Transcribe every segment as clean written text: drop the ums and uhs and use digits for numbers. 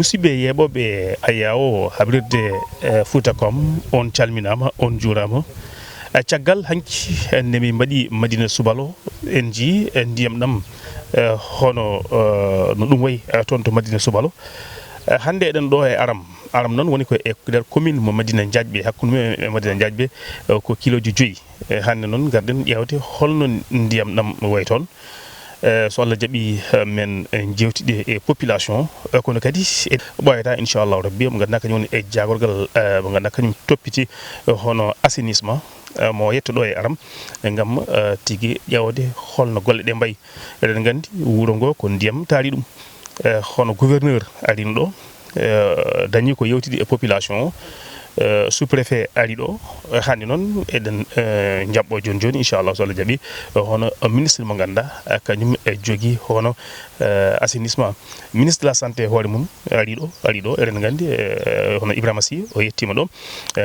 musidɓe yeɓoɓe ayawo haɓirde Fouta.com on calminama on juurama caggal hanki nde min mbaɗi Madina Soubalo en ji ndiyam ɗam hono no ɗum wayi toon to Madina Soubalo hande eɗen ɗo e aram noon woni ko e nder commune mo Madina Diadɓe hakkude mumen e Madina Diadɓe ko kiloji 5 hande noon garɗen ƴewde holno ndiyam ɗam way toon so Allah jaaɓi men jewtiɗe e population kono kadi ɓoyata inchallahu rabbi mo ganduɗa kañum woni e jagorgal mo ganduɗa kañum toppiti hono assainissement mo yetto ɗo e aram gam tigui ƴewde holno golle ɗe mbayi eɗen gandi wuuro ngo ko ndiyam taari ɗum hono gouverneur arino ɗo dañi ko yewtidi e population sous-préfet ari ɗo hande noon eɗen jaɓɓo joni inchallah so Allah jaaɓi hono ministre mo ganduɗa kañum e jogui hono assainissement ministre de la santé hoore mum ari ɗo eɗen gandi hono Ibrahima Sy o yettima ɗo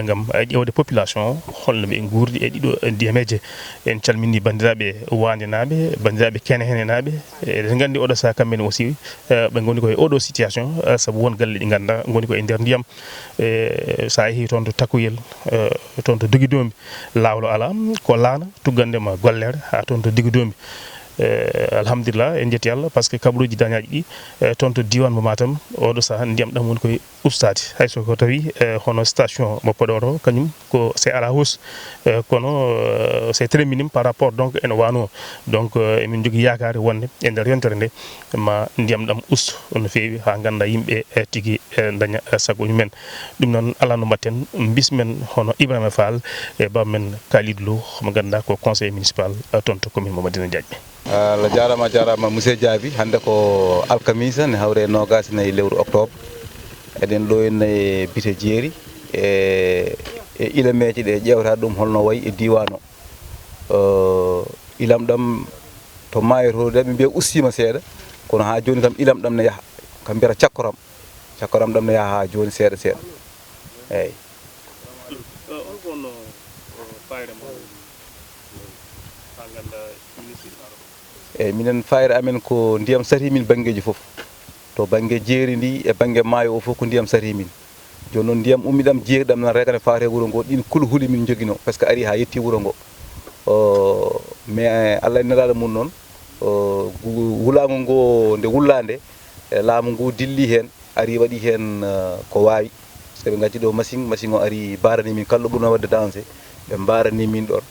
gam ƴewde population holno ɓe guurdi e ɗiɗo ndiyameje en calmini bandiraɓe Wande naɓe bandiraɓe Kenehene naɓe eɗen gandi oɗo saaha kamɓene aussi ɓe goni koye oɗo situation saabu won galle ɗi ganduɗa goni ko e nder ndiyam sa yeehi toon to Takkoyel toon to Diggudombi lawlo ala ko laana tuggandema gollere ha toon to Diggudombi alhamdulillah en jetti Allah par ce que kabaruji dañaji ɗi toon to diwan mo Matam oɗo saaha ndiyam ɗam woni koye ustade hayso ko tawi hono station mo Podor o kañum ko c'est à la hausse kono c'est très minime par rapport donc ene wano donc emin jogui yakare wonde e nder yontere nde ma ndiyam ɗam usto no fewi ha ganda yimɓe tigui daña sagoji men ɗum noon ala no mbatten bismen hono Ibrahima Fall e bammen Kalidou Lo mo ganduɗa ko conseil municipal toon to commune mo Madina Diadɓe. Allah jarama monsieur Diaby hande ko alkamisa ne hawre nogas nayi lewru octobre eɗen ɗo henna bite jeeri e ilameje ɗe ƴewta ɗum holno wayi e diwan o ilam ɗam to maayo to ɓe mbiya ustima seeɗa kono ha joni kam ilam ɗam ne yaaha kam mbiyata cakkoram ɗam ne yaaha ha joni seeɗa eyyi eyyi minen fayre amen ko ndiyam sarimin banggueji foof to banggue jeeri ndi e banggue maayo o foof ko ndiyam sarimin joni noon ndiyam ummiɗam jeeriɗam nan rekane fate wuuro ngo ɗin kulhuli min joguino par ce que ari ha yetti wuuro ngo mais Allah e nelaɗo mum noon wulago ngo nde wullande laamu ngu dilli hen ari waɗi hen ko wawi par ce que ɓe gaddi ɗo machine o ari barani min kalɗo ɓurno wadde dansé ɓe barani min ɗon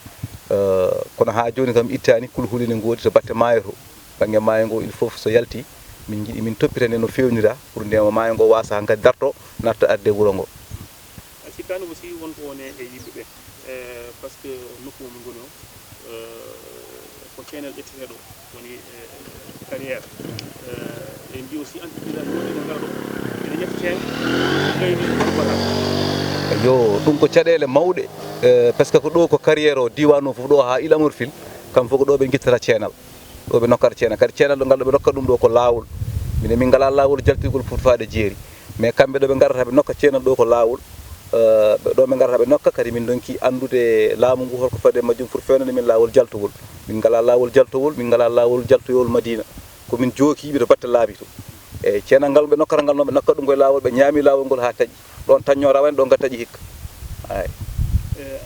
kono ha joni kam ittani kulhuli ne godi to batte maayo to banggue maayo ngo il faut so yalti min jiiɗi min toppitane no fewnira pour ndema maayo ngo wasa hankadi darto natta arde wuuro ngo sikkano aussi wonko wone e yimɓeɓe par ce que nokku momin goni o ko keenel ƴetteteɗo woni carrière en mbi aussi entreprise aji wonɗe no gara ɗo ene ƴettete gayni ɗoɓata yo ɗum ko caɗele mawɗe par ce que ko ɗo ko carrière o diwan o foof ɗo ha Ilamor Fil kam fof ko ɗo ɓe guittata ceenal ɗo ɓe nokkata ceenal kadi ceenal ɗo ngal ɗo ɓe nokka ɗum ɗo ko lawol min ngala lawol jaltirgol pour fade jeeri mais kamɓe ɗo ɓe garata ɓe nokka ceenal ɗo ko lawol ɗo ɓe garata ɓe nokka kadi min donki andude laamu ngu holko fade majjum pour fewnande min lawol jaltugol min ngala lawol jaltugol min ngala lawol jaltoyol Madina komin jookiɓe to batte laabi to eyyi ceenal ngal ɓe nokkata ngal noon ɓe nokka ɗum koye lawol ɓe ñaami lawol ngol ha taƴi ɗon tañño rawani ɗon gad taƴi hikka eyyi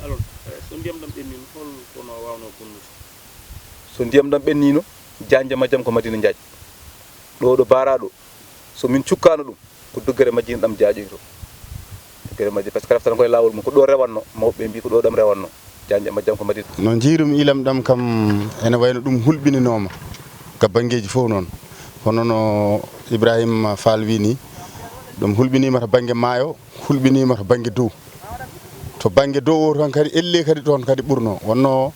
alors so ndiyam ɗam ɓennino hol kono wawno bonnude so ndiyam ɗam ɓennino janje majjam ko Madina Diadji ɗo baraɗo so min cukkano ɗum ko doggere Madina ɗam jaaƴoyto doggere Madina par ce que raftata koye lawol mum ko ɗo rewanno mawɓe mbi ko ɗo ɗam rewanno janje majjam ko Madina no jiirum ilam ɗam kam ene wayno ɗum hulɓininoma ka banggueji fof noon hono no Ibrahima Fall wi ni ɗum hulɓinima to banggue maayo hulɓinima to banggue dow to banggue dow o toon kadi elle kadi toon kadi ɓurno wonno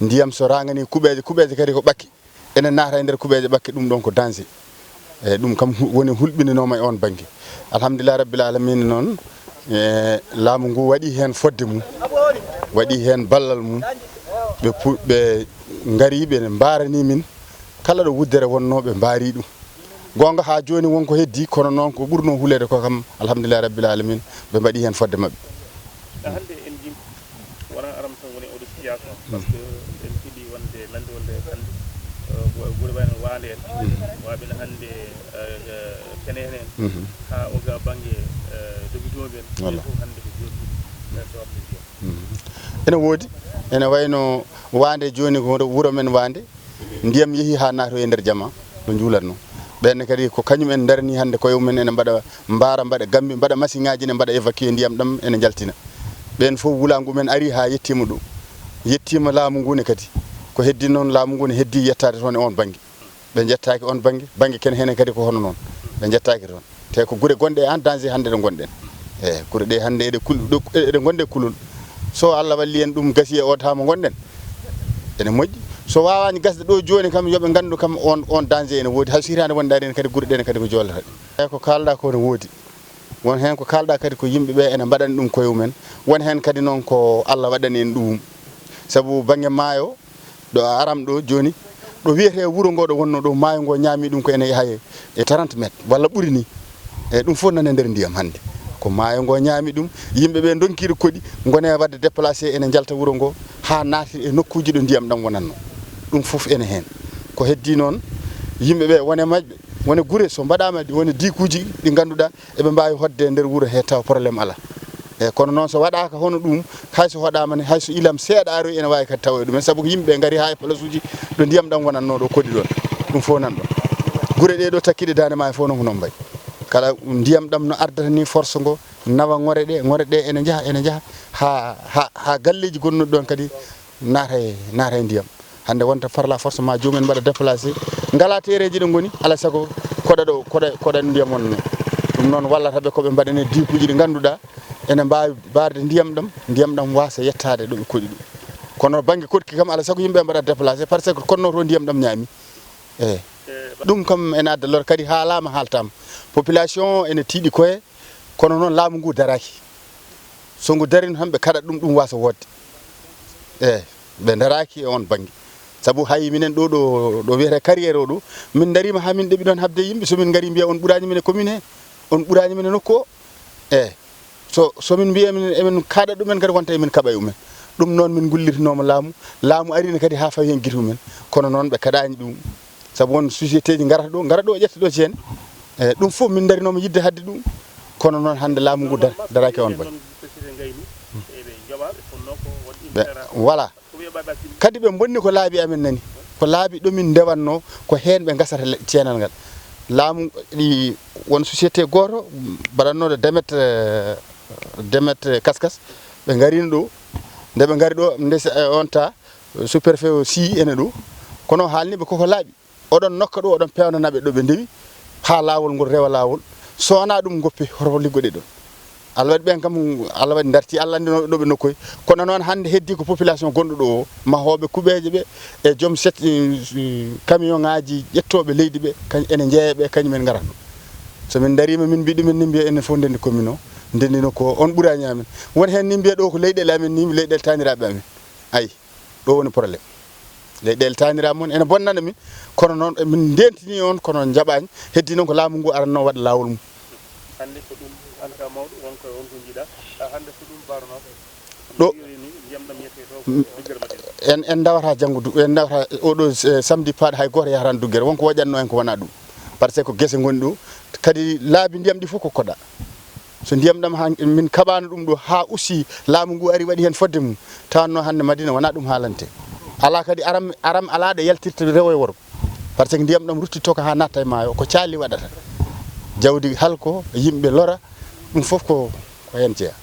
ndiyam so rangani kuɓeje kadi ko ɓakki ene naata e nder kuɓeje ɓakke ɗum ɗon ko danger eyyi ɗum kam woni hulɓininoma e on banggue alhamdulillah rabbil alamina noon laamu ngu waɗi hen fodde mum waɗi hen ballal mum ɓe gari ɓe mbarani min kala ɗo wuddere wonno ɓe mbari ɗum gonga ha joni wonko heddi kono noon ko ɓurno hulede ko kam alhamdulillah rabbil alamin ɓe mbaɗi hen fodde mabɓe hande en jim wona aram tan woni oɗo situation par ce que en fiɗi wonde nande wonde hande ko gure wayno waande en waɓino hannde kene hen ha oga banggue dogitoɓe en fof hannde ko joni sorte ndiyam ene woodi ene wayno waande joni ko wuro men waande ndiyam yeehi ha naato e nder jama no juulatno ɓenne kadi ko kañum en darani hannde koye mumen ene mbaɗa mbara mbaɗa gambi mbaɗa machine ngaji ne mbaɗa évacuer ndiyam ɗam ene jaltina ɓen fof wulangu men ari ha yettima ɗo yettima laamu ngu ne kadi ko heddi noon laamu ngu ne heddi yettade toon e on banggue ɓe jettaki on banggue ken hene kadi ko hono noon ɓe jettaki toon te ko guure gonɗe en danger hannde ɗe gonɗen eyyi guure ɗe hannde eɗe gonde kulol so Allah walli en ɗum gasi e o tama gonɗen ene moƴƴi so wawani gasde ɗo joni kam yooɓe gandu kam on danger ene woodi hay sirande wondade en kadi guure ɗe kadi ko jollata eyyi ko kalɗa ko ne woodi won hen ko kalɗa kadi ko yimɓeɓe ene mbaɗani ɗum koye mumen won hen kadi noon ko Allah waɗani en ɗum saabu banggue maayo ɗo aram ɗo joni ɗo wiyete wuuro ngo ɗo wonno ɗo maayo ngo ñaami ɗum ko ene yaha e 30 métres walla ɓuuri ni eyyi ɗum fof nane nder ndiyam hannde ko maayo ngo ñaami ɗum yimɓeɓe donkiɗo koɗi gone wadde déplacé ene jalta wuuro ngo ha naati e nokkuji ɗo ndiyam ɗam wonatno ɗum fof ene hen ko heddi noon yimɓeɓe wone majɓe wone guure so mbaɗama wone dikuji ɗi ganduɗa eɓe mbawi hodde e nder wuuro he taw probléme ala eyyi kono noon so waɗaka hono ɗum hayso hoɗama ne hayso ilam seeɗa aroy ene wawi kadi tawa ɗumen saabu ko yimɓeɓe gaari ha e place uji ɗo ndiyam ɗam wonatno ɗo koddi ɗon ɗum fof nan ɗon guure ɗe ɗo takkiɗe dande ma fof noon ko noon mbayi kala ndiyam ɗam no ardata ni force ngo nawa ngore ɗe ene jaaha ha galleji gonnuɗo ɗon kadi naata e ndiyam hande wonta par la force ma joomumen mbaɗa déplacé ngala tereji ɗo goni alay saago koɗa ndiyam wonno ɗum noon wallata ɓe koɓe mbaɗane dikuji ɗi ganduɗa ene mbawi barde ndiyam ɗam wasa yettade ɗo ɓe koɗi ɗum kono banggue koɗki kam alay saago yimɓe mbaɗa déplacé par ce que konno to ndiyam ɗam ñaami eyyi ɗum kam ene adda lor kadi haalama haaltama population ene tiiɗi koye kono noon laamu ngu daraki so ngu darino tan ɓe kaɗat ɗum wasa wodde eyyi ɓe daraki e on banggue saabu hay minen ɗo wiyete carriére o ɗo min darima ha min ɗeɓi ɗon habde yimɓe somin gaari mbiya on ɓuurani min e commune he on ɓuurani min e nokku o eyyi somin mbiya emin kaɗa ɗumen kadi wonta emin kaɓa e umen ɗum noon min gullitinoma laamu arino kadi ha fawi hen guite mumen kono noon ɓe kaɗani ɗum saabu won société ji gara ɗo ƴetta ɗo ceene eyyi ɗum fof min darinoma yidde hadde ɗum kono noon hande laamu ngu daraki on banggue voilà kadi ɓe bonni ko laabi amen nani ko laabi ɗomin ndewanno ko hen ɓe gasata ceenal ngal laamu ɗi won société goto mbaɗannoɗo demet kaskas ɓe garino ɗo nde ɓe gari ɗo ndesa on ta sous-préfet o si ene ɗo kono haalniɓe koko laaɓi oɗon nokka ɗo oɗon pewnanaɓe ɗo ɓe ndewi ha lawol ngol rewa lawol so wona ɗum goppi hoto liggoɗe ɗon Allah waɗi ɓen kam Allah waɗi darti Allah andi ɗo ɓe nokkoy kono noon hande heddi ko population gonɗo ɗo o mahoɓe kuɓeje ɓe e joom camion ngaji ƴettoɓe leydi ɓe ene jeeyaɓe kañumen garatno somin darima min mbi ɗumen ni mbiya enen fof ndendi commune o ndendino ko on ɓuurani amen won hen ni mbiya ɗo ko leyɗele amen ni leyɗele taniraɓe amen ayi ɗo woni probléme leyɗele taniraɓe mon ene bonnana min kono noon min ndentini on kono jaɓani heddi noon ko laamu ngu aranno waɗa lawol mum hande ko ɗum an ka mawɗo wonko jiiɗa hande ko ɗum barno ɗo ndiyam ɗam yette to en dawata janggo en dawata oɗo samedi paaɗo hay goto yahrani duggere wonko waƴatno en ko wona ɗum par ce que guesse goni ɗo kadi laabi ndiyam ɗi fof ko koɗa so ndiyam ɗam min kaɓano ɗum ɗo ha aussi laamu ngu ari waɗi hen fodde mum tawanno hande Madina wona ɗum haalante ala kadi aram ala ɗo yaltirta rewo e worgo par ce que ndiyam ɗam ruttito ko ha natta e maayo ko caali waɗata jawdi halko yimɓe lora ɗum fof ko hen jeeya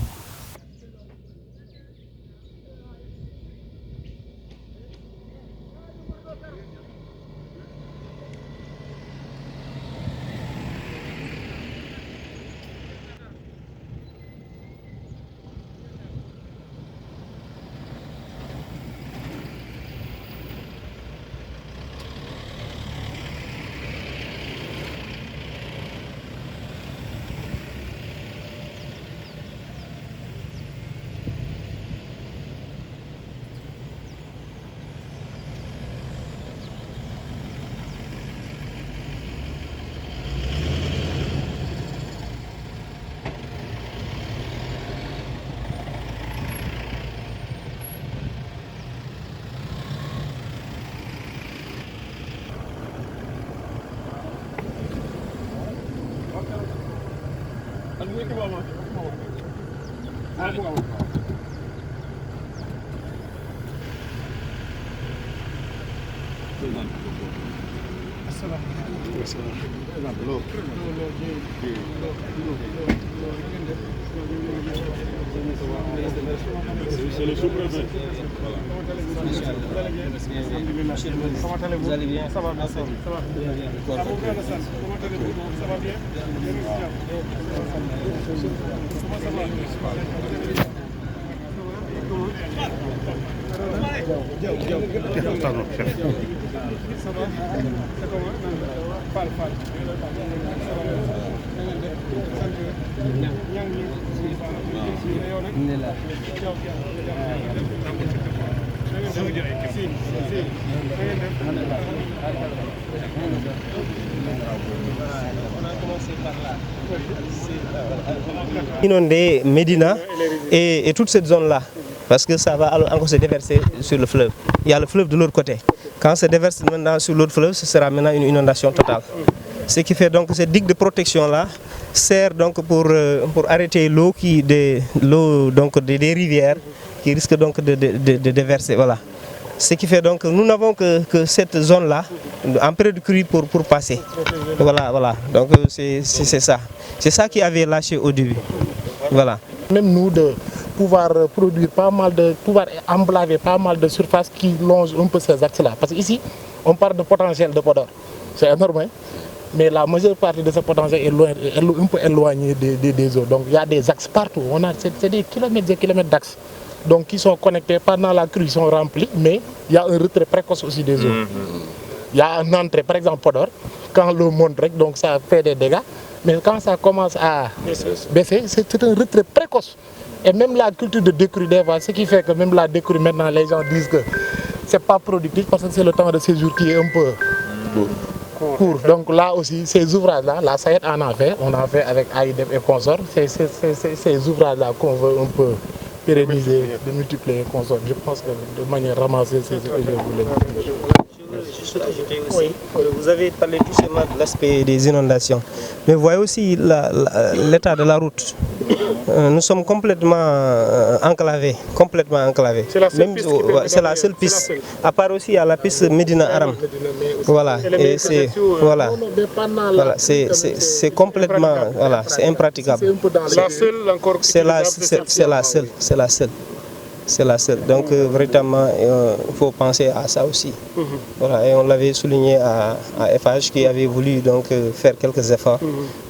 Vous allez bien? Ça va, merci. Ça va. Inonder Médina et toute cette zone-là, parce que ça va encore se déverser sur le fleuve. Il y a le fleuve de l'autre côté. Quand ça se déverse maintenant sur l'autre fleuve, ce sera maintenant une inondation totale. Ce qui fait donc que cette digue de protection-là sert donc pour arrêter l'eau des rivières qui risquent donc de déverser. Voilà. Ce qui fait donc que nous n'avons que cette zone-là en période de crue pour passer. Voilà. Donc c'est ça. C'est ça qui avait lâché au début. Voilà. Même nous de pouvoir produire pouvoir emblaver pas mal de surfaces qui longent un peu ces axes-là. Parce qu'ici, on parle de potentiel de Podor. C'est énorme, hein? Mais la majeure partie de ce potentiel est un peu éloigné des eaux. Donc il y a des axes partout. C'est des kilomètres et kilomètres d'axes. Donc qui sont connectés pendant la crue, ils sont remplis, mais il y a un retrait précoce aussi des eaux. Il y a une entrée, par exemple Podor, quand l'eau monte, donc ça fait des dégâts. Mais quand ça commence à baisser, c'est un retrait précoce. Et même la culture de décrue des fois, ce qui fait que même la décrue maintenant, les gens disent que c'est pas productif parce que c'est le temps de séjour qui est un peu court. Donc là aussi, ces ouvrages-là, la SAED en a fait, on a fait avec AIDEP et consorts, ces ouvrages-là qu'on veut un peu pérenniser, de multiplier et consorts. Je pense que de manière ramassée, c'est ce que je voulais dire. Juste ajouter aussi, vous avez parlé tout simplement de l'aspect des inondations, mais vous voyez aussi l'état de la route. Nous sommes complètement enclavés. C'est la seule piste. À part aussi, il y a la piste Médina Aram. Voilà. Et c'est complètement, voilà, c'est impraticable. C'est la seule. Donc véritablement, il faut penser à ça aussi. Voilà, et on l'avait souligné à FH qui avait voulu donc faire quelques efforts,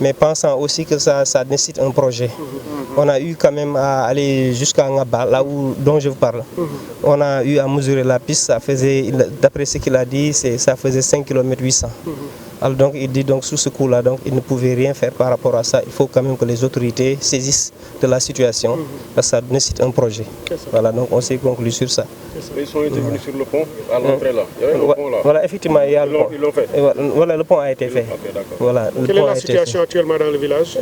mais pensant aussi que ça nécessite un projet. On a eu quand même à aller jusqu'à Ngaba, là dont je vous parle. On a eu à mesurer la piste, ça faisait, d'après ce qu'il a dit, ça faisait 5 km 800. Alors donc il dit donc sous ce coup-là, donc il ne pouvait rien faire par rapport à ça. Il faut quand même que les autorités saisissent de la situation, parce que ça nécessite un projet. Voilà, donc on s'est conclu sur ça. Ils sont intervenus sur le pont à l'entrée là. Il y avait le pont là. Voilà, effectivement, il y a le pont. Ils l'ont fait. Voilà, le pont a été fait. Okay, voilà, quelle est la situation actuellement dans le village?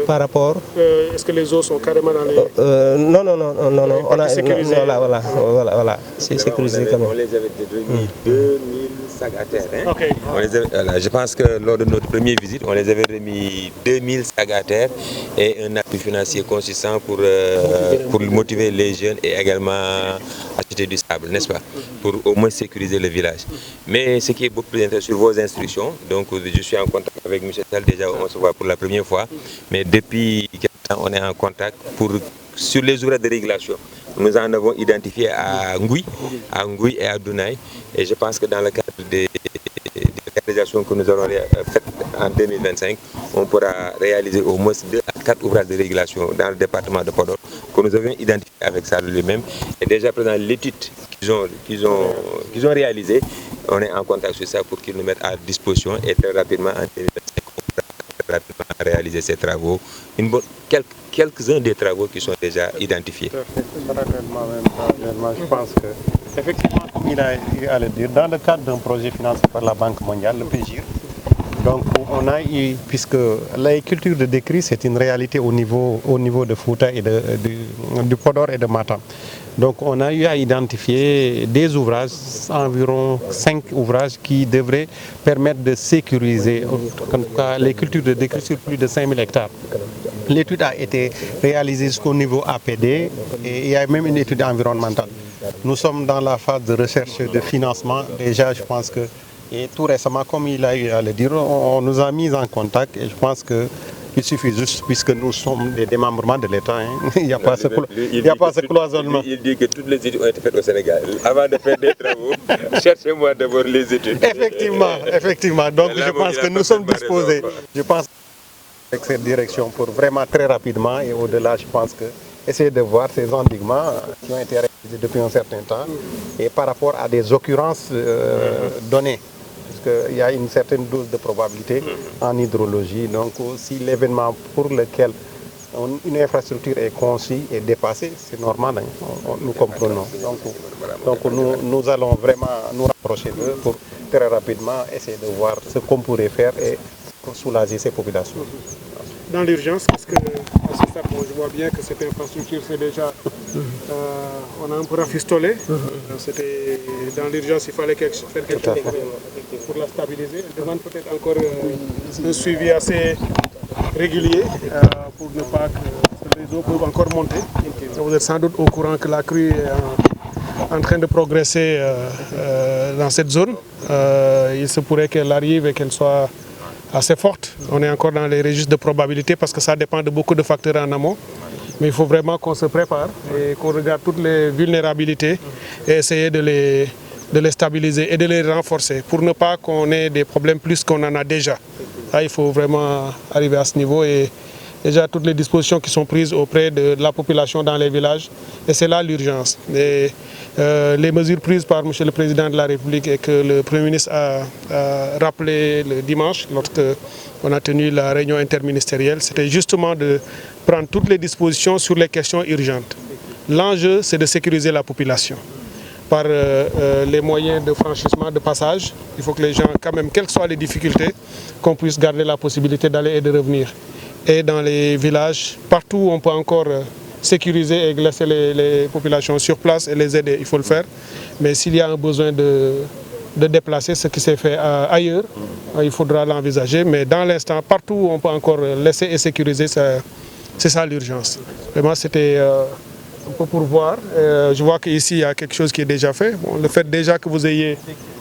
Par rapport est-ce que les eaux sont carrément dans les... Non. On a sécurisé. Voilà. C'est sécurisé quand même. On les avait remis 2000 sacs à terre. Hein? Okay. Je pense que lors de notre première visite, on les avait remis 2000 sacs à terre et un appui financier consistant pour motiver les jeunes et également acheter du sable, n'est-ce pas, pour au moins sécuriser le village. Mais ce qui est beaucoup plus intéressant sur vos instructions, donc je suis en contact avec M. Tal, déjà on se voit pour la première fois, mais depuis quelques temps on est en contact sur les ouvrages de régulation. Nous en avons identifié à Ngui et à Dunaï, et je pense que dans le cadre des réalisations que nous aurons faites en 2025, on pourra réaliser au moins 2 à 4 ouvrages de régulation dans le département de Podor que nous avions identifié avec ça lui-même. Et déjà présent l'étude qu'ils ont réalisée, on est en contact sur ça pour qu'ils nous mettent à disposition et très rapidement en 2025 on pourra rapidement réaliser ces travaux. Quelques-uns des travaux qui sont déjà identifiés. Je pense que, effectivement, comme il a le dire, dans le cadre d'un projet financé par la Banque mondiale, le PGIR, Donc on a eu, puisque l'agriculture de décrue c'est une réalité au niveau de Fouta et du Podor et de Matam. Donc on a eu à identifier des ouvrages, environ 5 ouvrages qui devraient permettre de sécuriser en tout cas, les cultures de décrue sur plus de 5000 hectares. L'étude a été réalisée jusqu'au niveau APD et il y a même une étude environnementale. Nous sommes dans la phase de recherche de financement. Déjà, je pense que, et tout récemment, comme il a eu à le dire, on nous a mis en contact et je pense qu'il suffit juste, puisque nous sommes des démembrements de l'État, hein. Il n'y a pas ce cloisonnement. Il dit que toutes les études ont été faites au Sénégal. Avant de faire des travaux, cherchez-moi d'abord les études. Effectivement. Donc je pense que nous sommes disposés. Je pense avec cette direction pour vraiment très rapidement et au-delà, je pense que essayer de voir ces endiguements qui ont été réalisés depuis un certain temps et par rapport à des occurrences données. Qu'il y a une certaine dose de probabilité en hydrologie. Donc si l'événement pour lequel une infrastructure est conçue et dépassée, c'est normal, hein, nous comprenons. Donc nous allons vraiment nous rapprocher d'eux pour très rapidement essayer de voir ce qu'on pourrait faire et pour soulager ces populations. Dans l'urgence, parce que à ce stade, je vois bien que cette infrastructure, c'est déjà, on a un peu rafistolé. C'était dans l'urgence, il fallait faire quelque chose pour la stabiliser. Elle demande peut-être encore un suivi assez régulier pour ne pas que les eaux peuvent encore monter. Vous êtes sans doute au courant que la crue est en train de progresser dans cette zone. Il se pourrait qu'elle arrive et qu'elle soit assez forte. On est encore dans les registres de probabilité parce que ça dépend de beaucoup de facteurs en amont. Mais il faut vraiment qu'on se prépare et qu'on regarde toutes les vulnérabilités et essayer de les stabiliser et de les renforcer pour ne pas qu'on ait des problèmes plus qu'on en a déjà. Là, il faut vraiment arriver à ce niveau et déjà toutes les dispositions qui sont prises auprès de la population dans les villages. Et c'est là l'urgence. Les mesures prises par M. le Président de la République et que le Premier ministre a rappelé le dimanche, lorsqu'on a tenu la réunion interministérielle, c'était justement de prendre toutes les dispositions sur les questions urgentes. L'enjeu, c'est de sécuriser la population par les moyens de franchissement, de passage. Il faut que les gens, quand même, quelles que soient les difficultés, qu'on puisse garder la possibilité d'aller et de revenir. Et dans les villages, partout où on peut encore sécuriser et laisser les populations sur place et les aider, il faut le faire. Mais s'il y a un besoin de déplacer ce qui s'est fait ailleurs, il faudra l'envisager. Mais dans l'instant, partout où on peut encore laisser et sécuriser, c'est ça l'urgence. Vraiment, c'était un peu pour voir. Je vois qu'ici, il y a quelque chose qui est déjà fait. Bon, le fait déjà que vous ayez,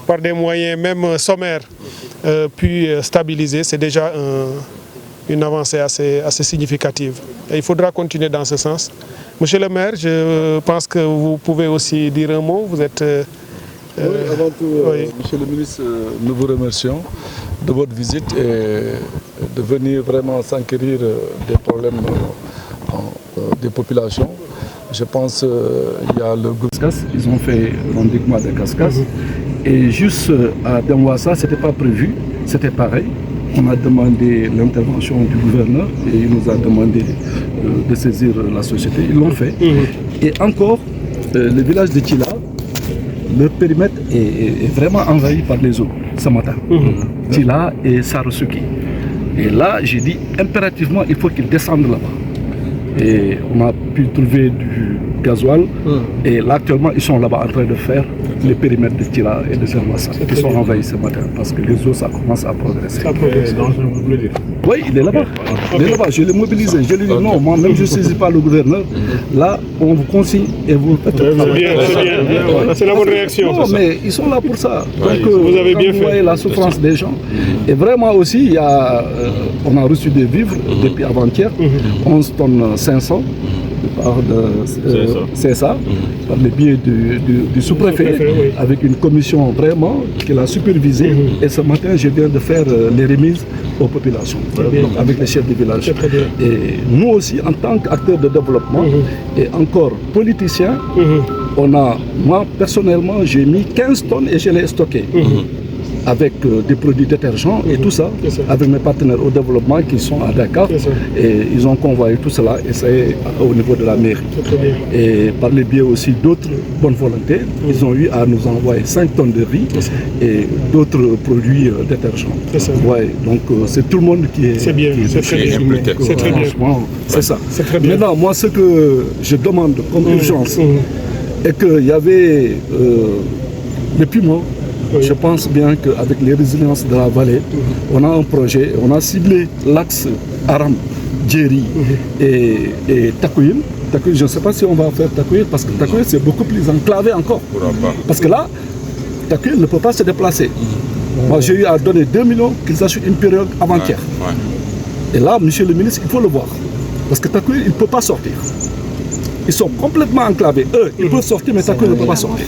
par des moyens même sommaires, pu stabiliser, c'est déjà une avancée assez significative. Et il faudra continuer dans ce sens. Monsieur le maire, je pense que vous pouvez aussi dire un mot. Vous êtes... Oui, avant tout, Monsieur le ministre, nous vous remercions de votre visite et de venir vraiment s'enquérir des problèmes des populations. Je pense qu'il y a le groupe Cascas, ils ont fait l'endiguement de Cascas. Et juste à Demwassa, ce n'était pas prévu, c'était pareil. On a demandé l'intervention du gouverneur et il nous a demandé de saisir la société. Ils l'ont fait. Et encore, le village de Tila, le périmètre est vraiment envahi par les eaux ce matin. Tila et Sarusuki. Et là, j'ai dit impérativement, il faut qu'ils descendent là-bas. Et on a pu trouver du gasoil. Et là, actuellement, ils sont là-bas en train de faire les périmètres de Tila et de Zermassa qui sont envahis ce matin parce que les eaux, ça commence à progresser. Ça progresse, donc je voulais dire. Oui, il est là-bas. Il est là-bas. Je l'ai mobilisé. Je lui ai dit non, moi-même, je ne saisis pas le gouverneur. Là, on vous consigne et vous faites le travail. C'est bien. C'est la bonne réaction. Non, mais ils sont là pour ça. Donc, vous avez bien fait. Vous voyez la souffrance des gens. Et vraiment aussi, on a reçu des vivres depuis avant-hier, 11 tonnes 500. Par CSA, par le biais du sous-préfet, avec une commission vraiment qui l'a supervisée. Et ce matin, je viens de faire les remises aux populations, donc avec les chefs de village. Et nous aussi, en tant qu'acteurs de développement et encore politiciens, moi personnellement, j'ai mis 15 tonnes et je l'ai stocké. avec des produits détergents et tout ça, avec mes partenaires au développement qui sont à Dakar. Et ils ont convoyé tout cela et c'est au niveau de la mairie. Et par le biais aussi d'autres bonnes volontés, ils ont eu à nous envoyer 5 tonnes de riz et d'autres produits détergents. Ouais, donc c'est tout le monde qui est... C'est bien, c'est très bien. C'est très bien. C'est ça. Très bien. Maintenant, moi, ce que je demande comme urgence est qu'il y avait les piments. Je pense bien qu'avec les résiliences de la vallée, on a un projet, on a ciblé l'axe Aram, Djeri et Takouyim. Takouyim, je ne sais pas si on va faire Takouyim parce que Takouyim c'est beaucoup plus enclavé encore. Parce que là, Takouyim ne peut pas se déplacer. Moi j'ai eu à donner 2 millions qu'ils achètent une période avant-hier. Et là, monsieur le ministre, il faut le voir. Parce que Takouyim, il ne peut pas sortir. Ils sont complètement enclavés. Eux, ils peuvent sortir, mais Takouyim ne peut pas sortir.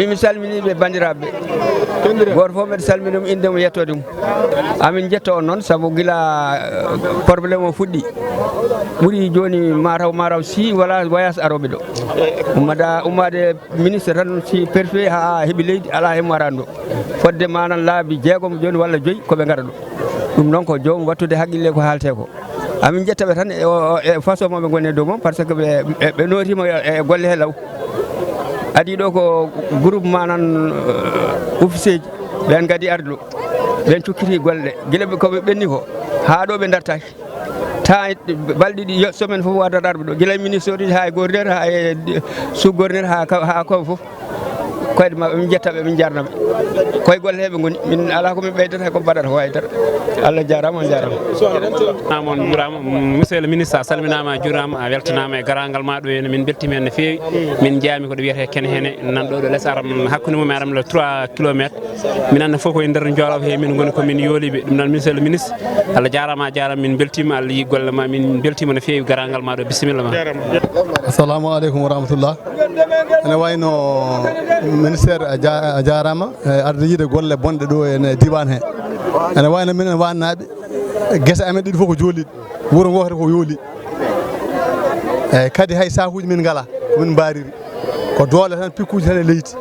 bimi salmini ɓe bandiraɓe goto fof mbeɗa salmini ɗum inde mum yettode mum amin jetta on noon saabu guila probléme o fuɗɗi ɓuuri joni mataw si wala voyage aroɓe ɗo ummade ministre tan si préfet ha heeɓi leydi ala hemo arani ɗo fodde manan laabi 6 joni walla 5 koɓe gaɗa ɗo ɗum noon ko jomum wattude haqqille ko haalte ko amin jettaɓe tan e façon moɓe goni e dow mum par ce que ɓe notima e golle he law adi ɗo ko groupe manan officier ji ɓen gadi arde ɗo ɓen cukkiti golle ɗe guila koɓe ɓenni ko ha ɗo ɓe dartaki ta balɗe ɗiɗi semaine foof waddat arɓe ɗo guila ministre uji ha e gouverneur ha e sous gouverneur ha koɓe foof koyɗe mabɓe min jettaɓe min jarnaɓe koye golle heɓe goni min ala komin ɓeydata ko mbaɗata ko haydara Allah jarama on jarama on juurama monsieur le ministre a salminama a juurama a weltanama e garagal ma ɗo henne min beltima hen no fewi min jaami koɗo wiyete Kene Hene nanɗo ɗo less Aram hakkude mum e Aram le 3 kilométre min anda foof koye nder Jolof he min goni komin yooliɓe ɗum noon monsieur le ministre Allah jarama a jarama min beltima Allah yi golle ma min beltima no fewi garagal ma ɗo bisimilla ma assalamu aleykum wa rahmatullah ene wayno ministére a jarama arde yiide golle bonɗe ɗo ene diwan he ene wayno minen wannaɓe guese amen ɗiɗi fof ko jooliɗe wuuro ngo ko yooli eyyi kadi hay sakuji min ngala min mbariri ko doole tan pikkuji tan e leydi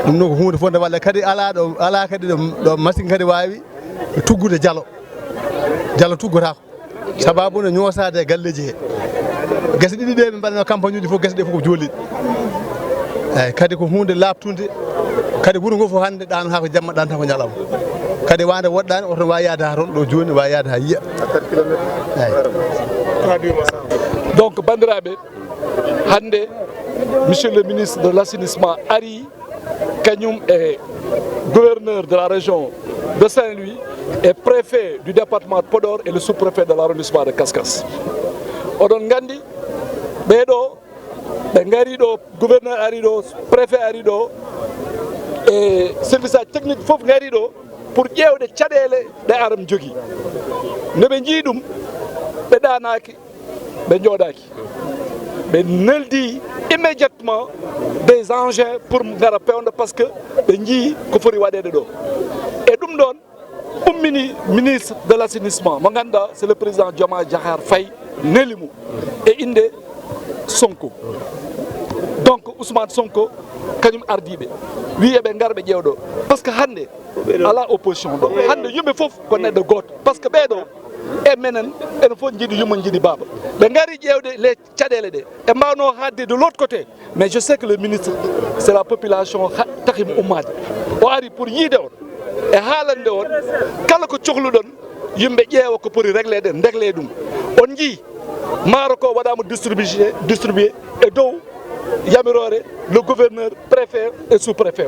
ɗum noon ko hunde fof nde walle kadi ala kadi ɗo machine kadi wawi tuggude dialo tuggotako sababu ne ñoosade e galleji he guese ɗiɗi ɗe ɓe mbaɗano campagne uji fof guese ɗe fof ko jooliɗe eyyi kadi ko hunde labtude kadi wuuro ngo fof hande ɗano ha ko jamma ɗanta ko ñalawma kadi wande woɗɗani oto wawi yaade ha toon ɗo joni wawi yaade ha yiya donc bandiraɓe hande monsieur le ministre de l' assainissement ari kañum est gouverneur de la région de Saint-Louis et préfet du département de Podor et le sous-préfet de l'arrondissement de Kaskas. Oɗon gandi ɓeɗo ɓe ngari ɗo, gouverneur ari ɗo, préfet ari ɗo e service technique fof ngari ɗo pour ƴewde caɗele ɗe aram jogui. No ɓe jii ɗum ɓe ɗanaki ɓe jooɗaki, ɓe neldi immédiatement des engins pour ngara pewde parce que ɓe jii ko foti waɗede ɗo. E ɗum ɗon ummini ministre de l' assainissement mo ganduɗa c'est le président Diomaye Diakhar Faye nelimo e inde Sonko. Donc Ousmane Sonko kañum ardiɓe wi eɓe ngar ɓe ƴewɗo par ce que hande ala opposition ɗo, hande yimɓe fof ko neɗɗo goto par ce que ɓeɗo e menen enen fof jiiɗi yumma jiiɗi baba ɓe ngari ƴewde les caɗele ɗe e mbawno hadde de l' autre côté. Mais je sais que le ministre c'est la population tahimo ummade, o ari pour yiide on e haalande on kala ko cohluɗon yimɓe ƴeewa ko poti réglé ɗe dégle ɗum. On jii maaro ko waɗama distribué e dow yamirore le gouverneur, préfet et sous-préfet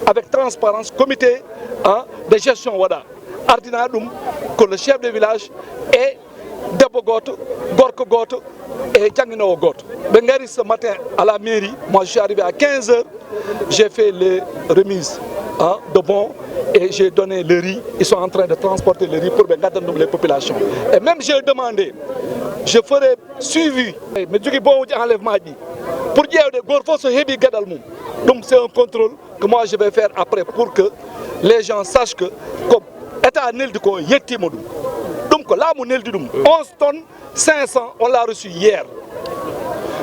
avec transparence, comité de gestion waɗa ardina ɗum ko le chef de village et debbo goto gorko goto et jangguinowo goto. Ɓe ngari ce matin à la mairie, moi je suis arrivé à 15 h, j'ai fait les remises de bons et j'ai donné le riz. Ils sont en train de transporter le riz pour les populations. Et même j'ai demandé, je ferai suivi mais jogui bon enlèvement pour dire de gorfo so hebi gadal mum. Donc c'est un contrôle que moi je vais faire après pour que les gens sachent que comme état neldi ko yettima ɗum. Donc là mo neldi ɗum 11 tonnes 500 on l'a reçu hier.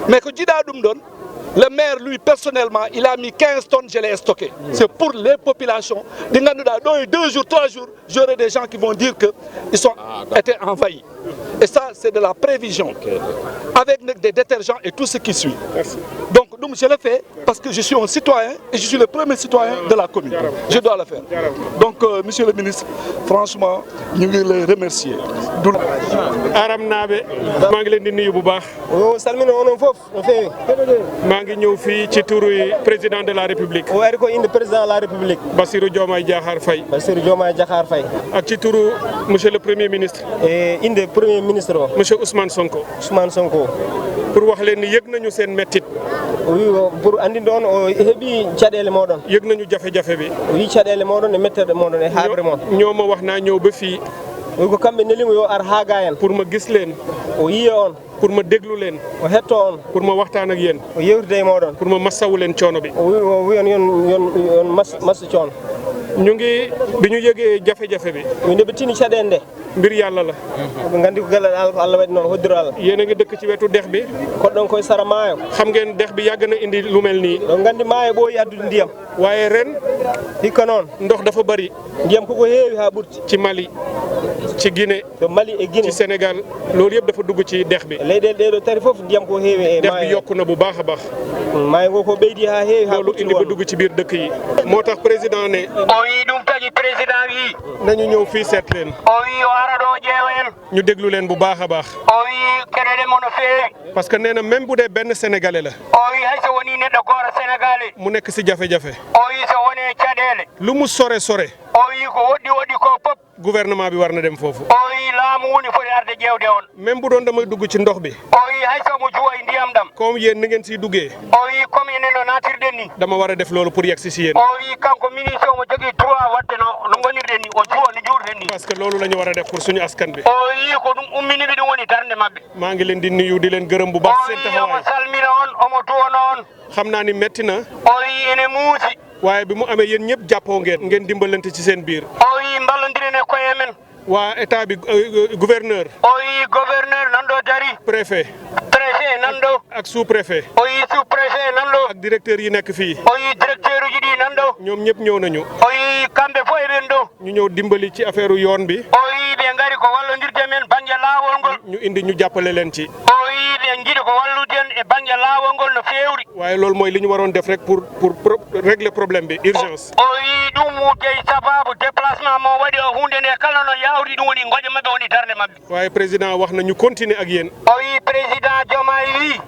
Mais que jiɗa ɗum ɗon, le maire, lui, personnellement, il a mis 15 tonnes, je l'ai stocké. C'est pour les populations. Dans 2 jours, 3 jours, j'aurai des gens qui vont dire qu'ils sont été envahis. Et ça, c'est de la prévision, avec des détergents et tout ce qui suit. Donc, je le fais parce que je suis un citoyen et je suis le premier citoyen de la commune. Je dois le faire. Donc, monsieur le ministre, franchement, nous voulons les remercier. Aram Nabe, maa ngi leen di nuyu bu baax. Salmina onon fof no feewi. Maa ngi ñëw fii ci turu président de la République. O ari ko inde président de la République. Bassirou Diomaye Diakhar Faye. Bassirou Diomaye Diakhar Faye. Ak ci turu monsieur le premier ministre. Et inde premier ministre o. Monsieur Ousmane Sonko. Ousmane Sonko. Pour wax leen ni yëg nañu seen mettit. Oui, pour andi ɗon o heeɓi caɗele moɗon. Yëg nañu jafe-jafe bi. Wi caɗele moɗon e mettede moɗon e haɓre moɗon. Ñooma wax naa ñëw ba fii. Wi ko kamɓe nelimo yo ar ha ga en. Pour ma gis leen. O yiya on. Pour ma déglu leen. O hetto on. Pour ma waxtaan ak yéen. O yewtide e moɗon. Pour ma massawu leen coono bi. O wi on yon massa coono. ñu ngi bi ñu yëgee jafe-jafe bi. nde ɓe tini caɗele nde. mbir yàlla la. ɓe gandi ko galal Allah waɗi noon hoddiro Allah. yéen a ngi dëkk ci wetu dex bi. koɗɗon koye sara maayo. xam ngeen dex bi yàgg na indi lu mel nii. ɗon gandi maayo ɓooyi addude ndiyam. waaye ren. hikka noon. ndox dafa bari. ndiyam koko heewi ha ɓurti. ci Mali ci Guinée. to Mali e Guinée. ci Sénégal loolu yëpp dafa dugg ci dex bi. leyɗele ɗeɗo tari fof ndiyam ko heewi e dex bi yokku na bu baax a baax. maayo ngo ko ɓeydi ha heewi ha loolu indi ba dugg ci biir dëkk yi. moo tax président ne. o wi ɗum tagi président wi. nañu ñëw fii seet leen. o wi o ara ɗo ƴeewen. ñu déglu leen bu baax a baax. o wi keɗeɗe mo no feewi. parce que nee na même bu dee benn sénégalais la. o wi hay so woni neɗɗo goto sénégalais. mu nekk si jafe-jafe. o wi so woni caɗele. lu mu sore sore. o wi ko woɗɗi ko pop. gouvernement bi war na dem foofu. o wi laamu woni foti arde ƴewde on. même bu doon damay dugg ci ndox bi. o wi hay so mo juwoy ndiyam ɗam. comme yéen ni ngeen siy duggee. o wi comme enen no natirɗen ni. dama war a def loolu pour yegg si yéen. o wi kanko ministre omo jogui droit wadde no gonirɗen ni o juwo no juurɗen ni. parce que loolu la ñu war a def pour suñu askan bi. o wi ko ɗum umminiɓe ɗum woni darde mabɓe. maa ngi leen di nuyu di leen gërëm bu baax seen taxawaay. o wi omo salmina on omo duwono on. xam naa ni metti na. o wi ene muusi. waaye bi mu amee yéen ñëpp jàppoo ngeen dimbalante ci seen biir. o wi mballodiren e koye men. waa état bi gouverneur. o wi gouverneur nan ɗo dari. préfet. préfet nan ɗo. ak sous préfet. o wi sous préfet nan ɗo. ak directeur yi nekk fii. o wi directeur uji ɗi nan ɗo. ñoom ñëpp ñëw nañu. o wi kamɓe fof eɓen ɗo. ñu ñëw dimbali ci affaire yoon bi. o wi ɓe ngari ko wallodirde men banggue laawol ngol. ñu indi ñu jàppale leen ci. o wi ɓe jiiɗi ko walluden e bange laawol ngol no feewri. waaye loolu mooy li ñu waroon def rek pour régler problème bi urgence. o wi ɗum jeyi sababu déplacement mo waɗi o hunde nde kala no yawri ɗum woni goƴe maɓɓe woni darde maɓɓe. waaye président wax na ñu continuer ak yéen. o wi président Diomaye wi.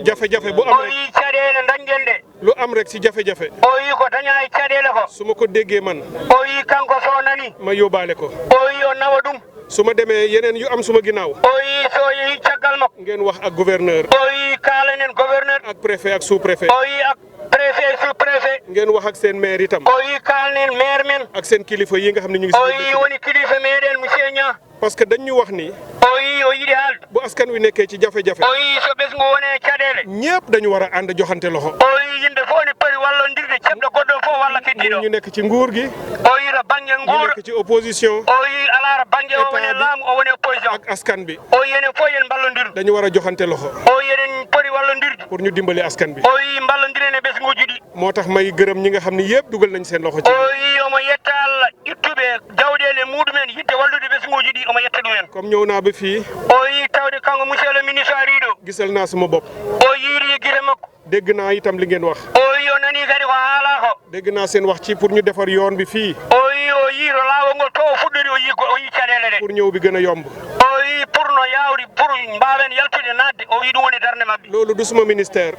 jafe-jafe bu am rek o wi caɗeele dañƴen ɗe. lu am rek si jafe-jafe. o wi ko daña e caɗeele ko. su ma ko déggee man. o wi kanko so nani. ma yóbbaale ko. o wi o nawa ɗum. su ma demee yeneen yu am suma ginnaaw. o wi so yehi caggal makko. ngeen wax ak gouverneur. o wi kaalanen gouverneur. ak préfet ak sous préfet. o wi ak préfet sous préfet. ngeen wax ak seen maire itam. o wi kaalnen maire men. ak seen kilifa yi nga xam ne ñu ngi si. o wi woni kilifa meɗen monsieur Niang. parce que dañ ñu wax ni. o wi o yiɗi haalde. bu askan wi nekkee ci jafe-jafe. o wi so ɓesgu wone caɗeele. ñëpp dañu war a ànd joxante loxo. o wi yimɓe fof ne pari wallondirde ceɓɗo goɗɗo fof walla keddiɗo. ñu nekk ci nguur gi. o wi to banggue ñu nguur. nekk ci opposition. o wi alaara banggue o woni laamu o woni opposition. ak askan bi. o wi enen fof yen ballodiru. dañu war a joxante loxo. o wi eɗen pori wallondirde. pour ñu dimbali askan bi. o wi ballodiren e ɓesguji ɗi. moo tax may gërëm ñi nga xam ne yëpp dugal nañ seen loxo ci. o wi omo yetta Allah ittuɓe jawɗele muɗumen yidde wallude ɓesguji ɗi omo yetta ɗumen. comme ñëw naa ba fii. o wi tawde kanko monsieur le ministre ari ɗo. gisal naa suma bopp. o yiiri guite makko. dégg naa itam li ngeen wax. o wi o nani kadi ko haala ko. dégg naa seen wax ci pour ñu defar yoon bi fii. o wi o yiiro laawol ngol to o fuɗɗori o yi caɗele ɗe. pour ñëw bi gën a yomb. o wi pour no yawri pour mbawen yaltude nadde o wi ɗum woni darde mabɓe. loolu du suma ministère.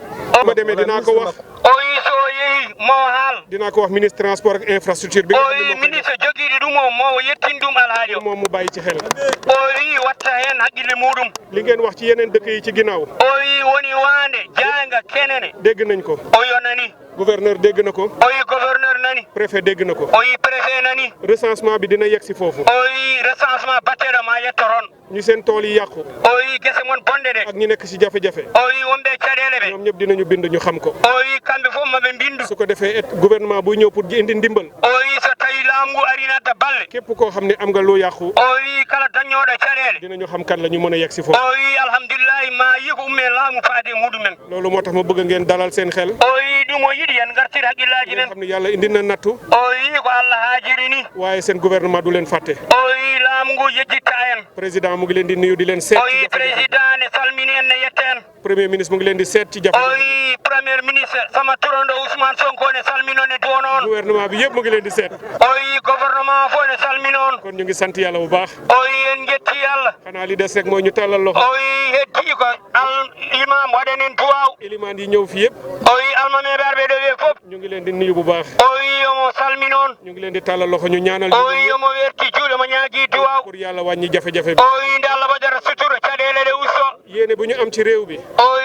ma demee dinaa ko wax. o wi so yeehi mo haal. dinaa ko wax ministre transport ak infrastructure bi. o wi ministre jogiiɗo ɗum o mo yettin ɗum alhaali o. moom mu bàyyi ci xel. o wi watta hen haqqille muɗum. li ngeen wax ci yeneen dëkk yi ci ginnaaw. o wi woni waande jaanga kenene. dégg nañ ko. o wi o nani. gouverneur dégg na ko. o wi gouverneur nani. préfet dégg na ko. o wi préfet nani. recensement bi dina yegg si foofu. o wi recensement batteɗo ma yettoron. ñu seen tool yi yàqu. o wi gese mon bonde de. ak ñi nekk si jafe-jafe. o wi wonɓe caɗele ɓe. ñoom ñëpp dinañu bind ñu xam ko. o wi kamɓe fof maɓe bindu. su ko defee gouvernement buy ñëw pour indi ndimbal. o wi so tawi laamu ngu ari nadda balle. képp koo xam ne am nga lu yàqu. o wi kala daññoɗo caɗele. dinañu xam kan la ñu mën a yegg si foofu. o wi alhamdulillahi ma yi ko umme laamu faade muɗumen. loolu moo tax ma bëgg ngeen dalal seen xel. o wi ɗum o yiɗi yen gartir haqqillaji men. xam ne yàlla indi na nattu. o wi ko Allah haajiri ni. waaye seen gouvernement du leen fàtte. o wi laamu ngu yejjitta en. président mu ngi leen di nuyu di leen seet. o wi président ne salmini en ne yetta en. premier ministre mu ngi leen di seet ci jafe-jafe. o wi premier ministre sama turando Ousmane Sonko ne salmino ne duwo noon. gouvernement bi yëpp mu ngi leen di seet. o wi gouvernement fof ne salminoon. kon ñu ngi sant yàlla bu baax. o wi en jetti Allah. xanaa li des rek mooy ñu tàllal loxo. o wi heddi ko al imam waɗanen duwaw. iliman yi ñëw fi yëpp. o wi almameɓe arɓe ɗo ɓe fof. ñu ngi leen di nuyu bu baax. o wi omo salminoon. ñu ngi leen di tàllal loxo ñu ñaanal. o wi omo werti juuɗe mo ñaagui duwaw. pour yàlla wàññi jafe-jafe bi. o wi nde Allah waɗata sutura caɗele ɗe usto. yéene bu ñu am ci réew bi. o wi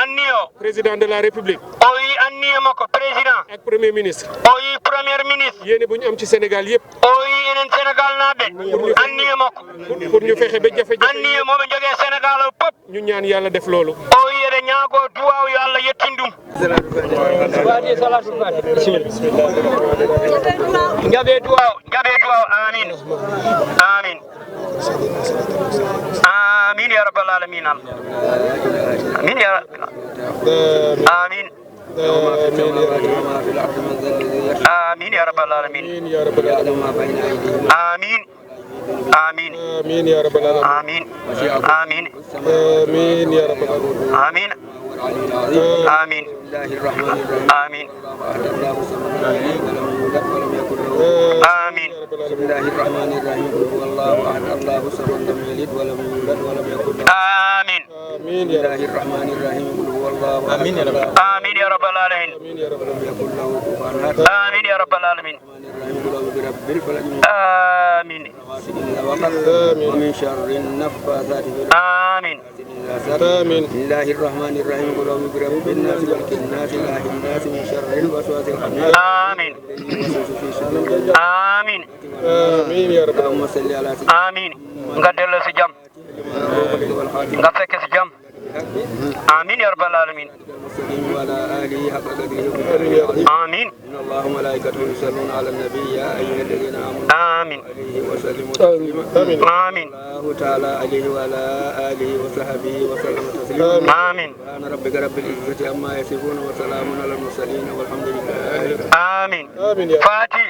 anni o. président de la république. o wi anni e makko président. ak premier ministre. o wi premier ministre. yéene bu ñu am ci Sénégal yëpp. o wi enen Sénégal naaɓe. anni e makko. pour ñu fexe ba jafe-jafe. anni e moɓe jogee Sénégal o pop. ñu ñaan yàlla def loolu. o wi eɗen ñaago duwaw yo Allah yettin ɗum. jaɓe duwaw amin amin amin ya rabbal alamin amin ya amin آمين يا رب العالمين آمين آمين آمين يا رب العالمين آمين آمين آمين يا رب العالمين آمين آمين آمين آمين بسم الله الرحمن الرحيم قل هو الله أحد الله الصمد لم يلد ولم يولد ولم يكن له آمين بسم الله الرحمن الرحيم قل هو الله آمين يا رب آمين يا رب العالمين آمين يا رب لم يكن له كفوا أحد آمين يا رب العالمين برب الفلق آمين ومن شر النفاثات في آمين آمين بسم الله الرحمن الرحيم قل أعوذ برب الناس ملك الناس إله الناس من شر الوسواس الخناس آمين آمين آمين يا رب اللهم صل على سيدنا آمين nga dellu si jàmm nga fekk si jàmm آمين يا رب العالمين وعلى آله حق قدره آمين إن الله وملائكته يصلون على النبي يا أيها الذين آمنوا آمين عليه وسلموا تسليما آمين الله تعالى عليه وعلى آله وصحبه وسلم تسليما آمين سبحان ربك رب العزة عما يصفون وسلام على المرسلين والحمد لله آمين فاتي